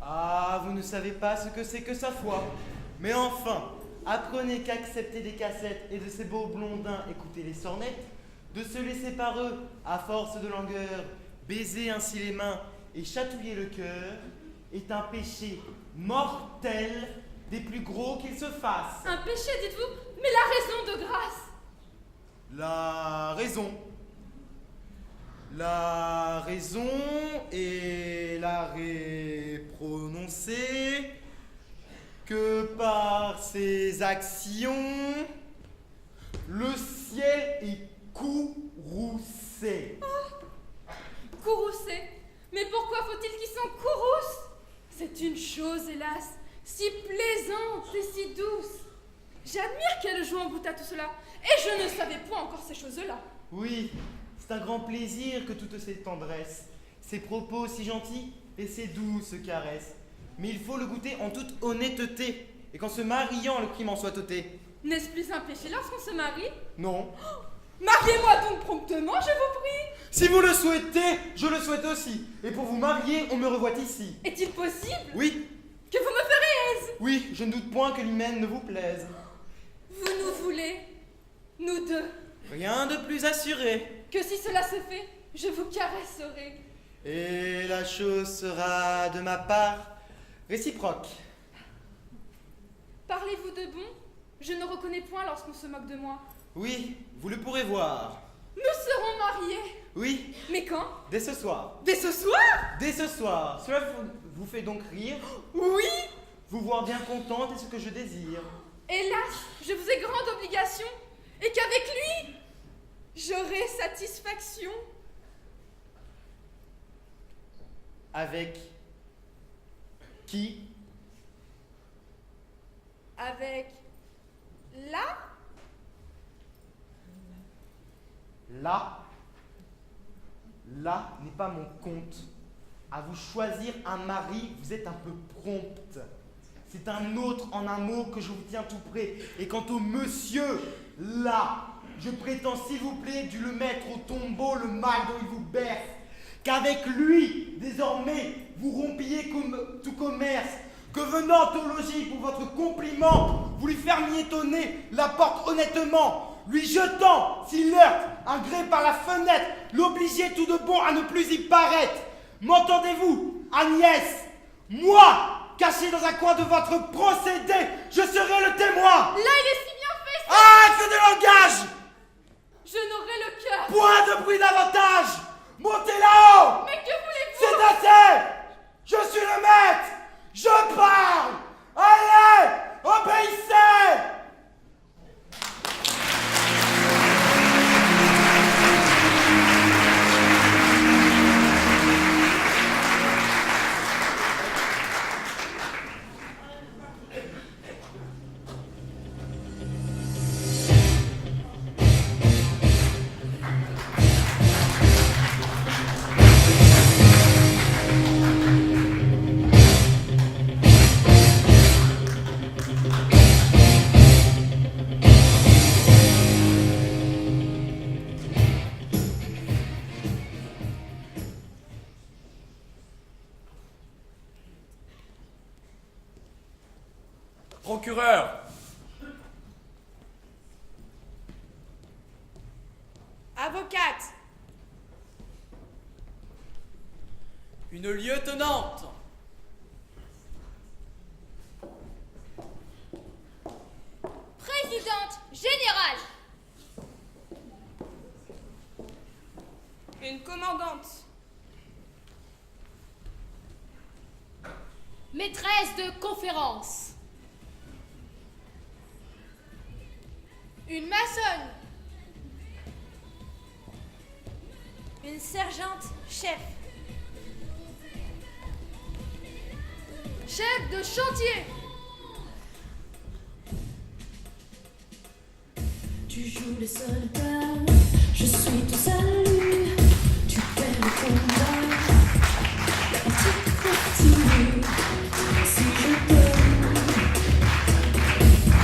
Ah, vous ne savez pas ce que c'est que sa foi. Mais enfin, apprenez qu'accepter des cassettes et de ces beaux blondins écouter les sornettes, de se laisser par eux, à force de langueur, baiser ainsi les mains et chatouiller le cœur, est un péché mortel des plus gros qu'il se fasse. Un péché, dites-vous? Mais la raison de grâce. La raison. La raison est l'arrêt prononcé que par ses actions, le ciel est courroucé. Courroucé. Mais pourquoi faut-il qu'ils s'en courroucent? C'est une chose, hélas, si plaisante et si douce. J'admire qu'elle joue en goût à tout cela, et je ne savais point encore ces choses-là. Oui, c'est un grand plaisir que toutes ces tendresses, ces propos si gentils et ces douces caresses. Mais il faut le goûter en toute honnêteté, et qu'en se mariant, le crime en soit ôté. N'est-ce plus un péché lorsqu'on se marie? Non. Mariez-moi donc promptement, je vous prie. Si vous le souhaitez, je le souhaite aussi. Et pour vous marier, on me revoit ici. Est-il possible Oui, que vous me ferez aise? oui, je ne doute point que l'hymen ne vous plaise. Vous nous voulez, nous deux, Rien de plus assuré. que si cela se fait, je vous caresserai. Et la chose sera de ma part réciproque. Parlez-vous de bon? Je ne reconnais point lorsqu'on se moque de moi. Oui, vous le pourrez voir. Nous serons mariés. Oui, Mais quand? dès ce soir. Dès ce soir? Dès ce soir. Cela vous fait donc rire, Oui. vous voir bien contente est ce que je désire. Hélas, je vous ai grande obligation, et qu'avec lui, j'aurai satisfaction. Avec qui? Avec là? Là n'est pas mon compte. À vous choisir un mari, vous êtes un peu prompte. C'est un autre en un mot que je vous tiens tout près. Et quant au monsieur, là, je prétends, s'il vous plaît, dû le mettre au tombeau le mal dont il vous berce. Qu'avec lui, désormais, vous rompiez comme tout commerce. Que venant au logis pour votre compliment, vous lui fermiez étonner la porte honnêtement. Lui jetant, s'il heurte, un gré par la fenêtre, l'obliger tout de bon à ne plus y paraître. M'entendez-vous, Agnès? Moi, caché dans un coin de votre procédé, je serai le témoin. Là, il est si bien fait, Ah, que de langage! je n'aurai le cœur. Point de bruit davantage! Montez là-haut! Mais que voulez-vous? C'est assez! Je suis le maître! Je parle! Allez! Obéissez! Procureur! Avocate. Une lieutenante! Présidente générale. Une commandante. Maîtresse de conférence. Une maçonne. Une sergente chef. Chef de chantier. Tu joues les soldats, je suis ton salut. Tu perds le combat, la partie continue. Si je donne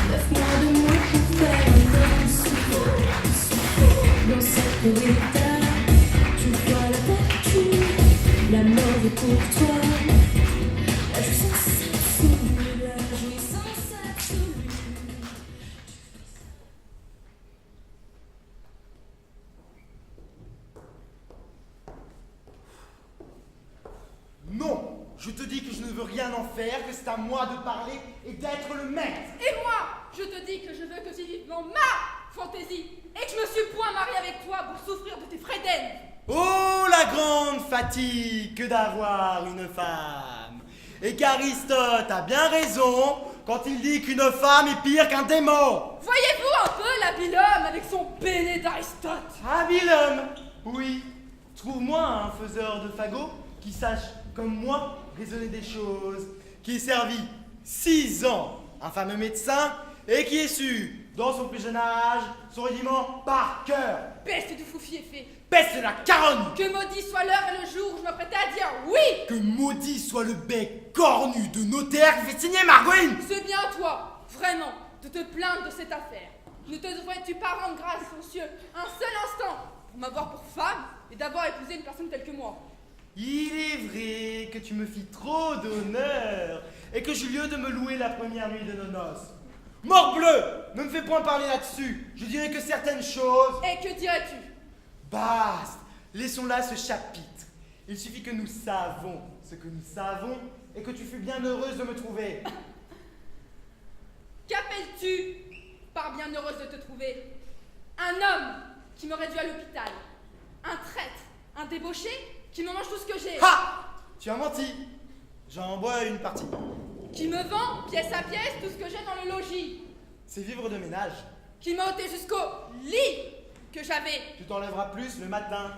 9 mois de moins pour faire un souffle dans cette corridor, tu vois la vertu, la mort est pour toi. La justice Je te dis que je ne veux rien en faire, que c'est à moi de parler et d'être le maître. Et moi, je te dis que je veux que tu vives dans ma fantaisie et que je me suis point mariée avec toi pour souffrir de tes frais d'aine. Oh, la grande fatigue que d'avoir une femme. Et qu'Aristote a bien raison quand il dit qu'une femme est pire qu'un démon. Voyez-vous un peu l'habile homme avec son béné d'Aristote? Habile homme, oui. Trouve-moi un faiseur de fagots qui sache, comme moi, raisonner des choses, qui ait servi 6 ans un fameux médecin et qui ait su, dans son plus jeune âge, son rudiment par cœur. Peste du foufier fait. Peste de la caronne. Que maudit soit l'heure et le jour où je m'apprêtais à dire oui. Que maudit soit le bec cornu de notaire qui fait signer Margouine. C'est bien toi, vraiment, de te plaindre de cette affaire. Ne te devrais-tu pas rendre grâce aux cieux un seul instant pour m'avoir pour femme et d'avoir épousé une personne telle que moi? Il est vrai que tu me fis trop d'honneur et que j'eus lieu de me louer la première nuit de nos noces. Morbleu, ne me fais point parler là-dessus. Je dirais que certaines choses... Et que dirais-tu? Basta, laissons là ce chapitre. Il suffit que nous savons ce que nous savons et que tu fus bien heureuse de me trouver. Qu'appelles-tu par bien heureuse de te trouver? Un homme qui me réduit à l'hôpital, un traître, un débauché qui me mange tout ce que j'ai, Ha! Tu as menti. J'en bois une partie. qui me vend pièce à pièce tout ce que j'ai dans le logis, C'est vivre de ménage. qui m'a ôté jusqu'au lit que j'avais Tu t'enlèveras plus le matin.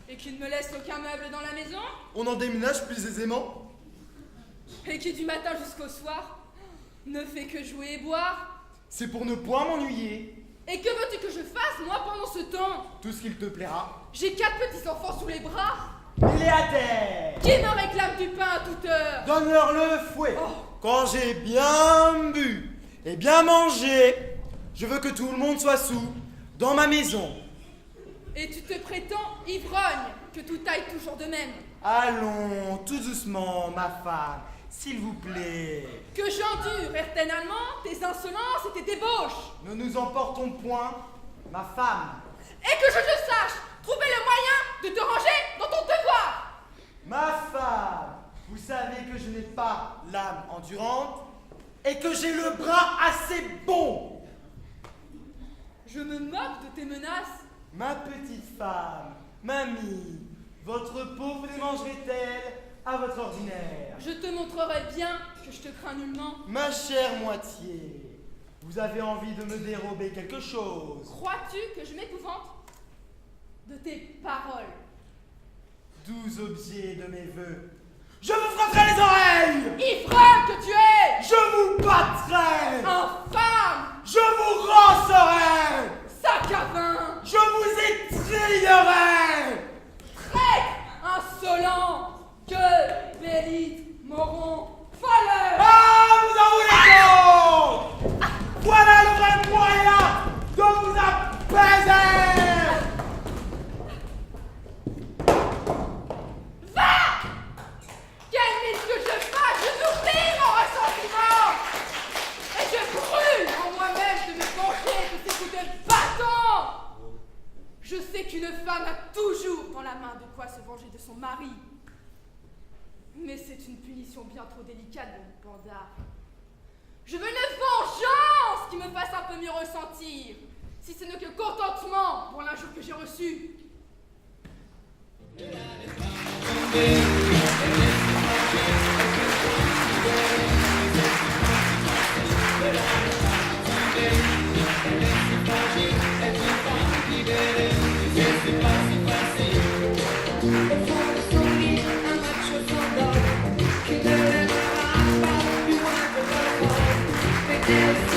et qui ne me laisse aucun meuble dans la maison, On en déménage plus aisément. et qui du matin jusqu'au soir ne fait que jouer et boire. C'est pour ne point m'ennuyer. Et que veux-tu que je fasse, moi, pendant ce temps? Tout ce qu'il te plaira. J'ai 4 petits enfants sous les bras Il est à terre. qui me réclament du pain à toute heure. Donne-leur le fouet. Oh. Quand j'ai bien bu et bien mangé, je veux que tout le monde soit sous dans ma maison. Et tu te prétends ivrogne, que tout aille toujours de même. Allons, tout doucement, ma femme, s'il vous plaît. Que j'endure éternellement tes insolences et tes débauches. Ne nous emportons point, ma femme. Et que je sache trouver le moyen de te ranger dans ton devoir. Ma femme, vous savez que je n'ai pas l'âme endurante et que j'ai le bras assez bon. Je me moque de tes menaces. Ma petite femme, mamie, votre peau vous démangerait-elle à votre ordinaire? Je te montrerai bien que je te crains nullement. Ma chère moitié, vous avez envie de me dérober quelque chose? Crois-tu que je m'épouvante de tes paroles? Doux objet de mes vœux, je vous frapperai les oreilles! Ivrogne que tu es! Je vous battrai! Infâme! Je vous rancerai! Sac à vin! Je vous étrillerai! Traître! Insolent! Que Bélite Moron folle! Ah, vous en voulez donc! Voilà le vrai moyen de vous apaiser! Quel risque que je fasse de nourrir mon ressentiment! Et je brûle en moi-même de me venger de ces coups de bâton! Je sais qu'une femme a toujours dans la main de quoi se venger de son mari. Mais c'est une punition bien trop délicate, mon bandard. Je veux une vengeance qui me fasse un peu mieux ressentir, si ce n'est que contentement pour l'injure que j'ai reçue. Qui ne lèvera pas plus loin que le vent.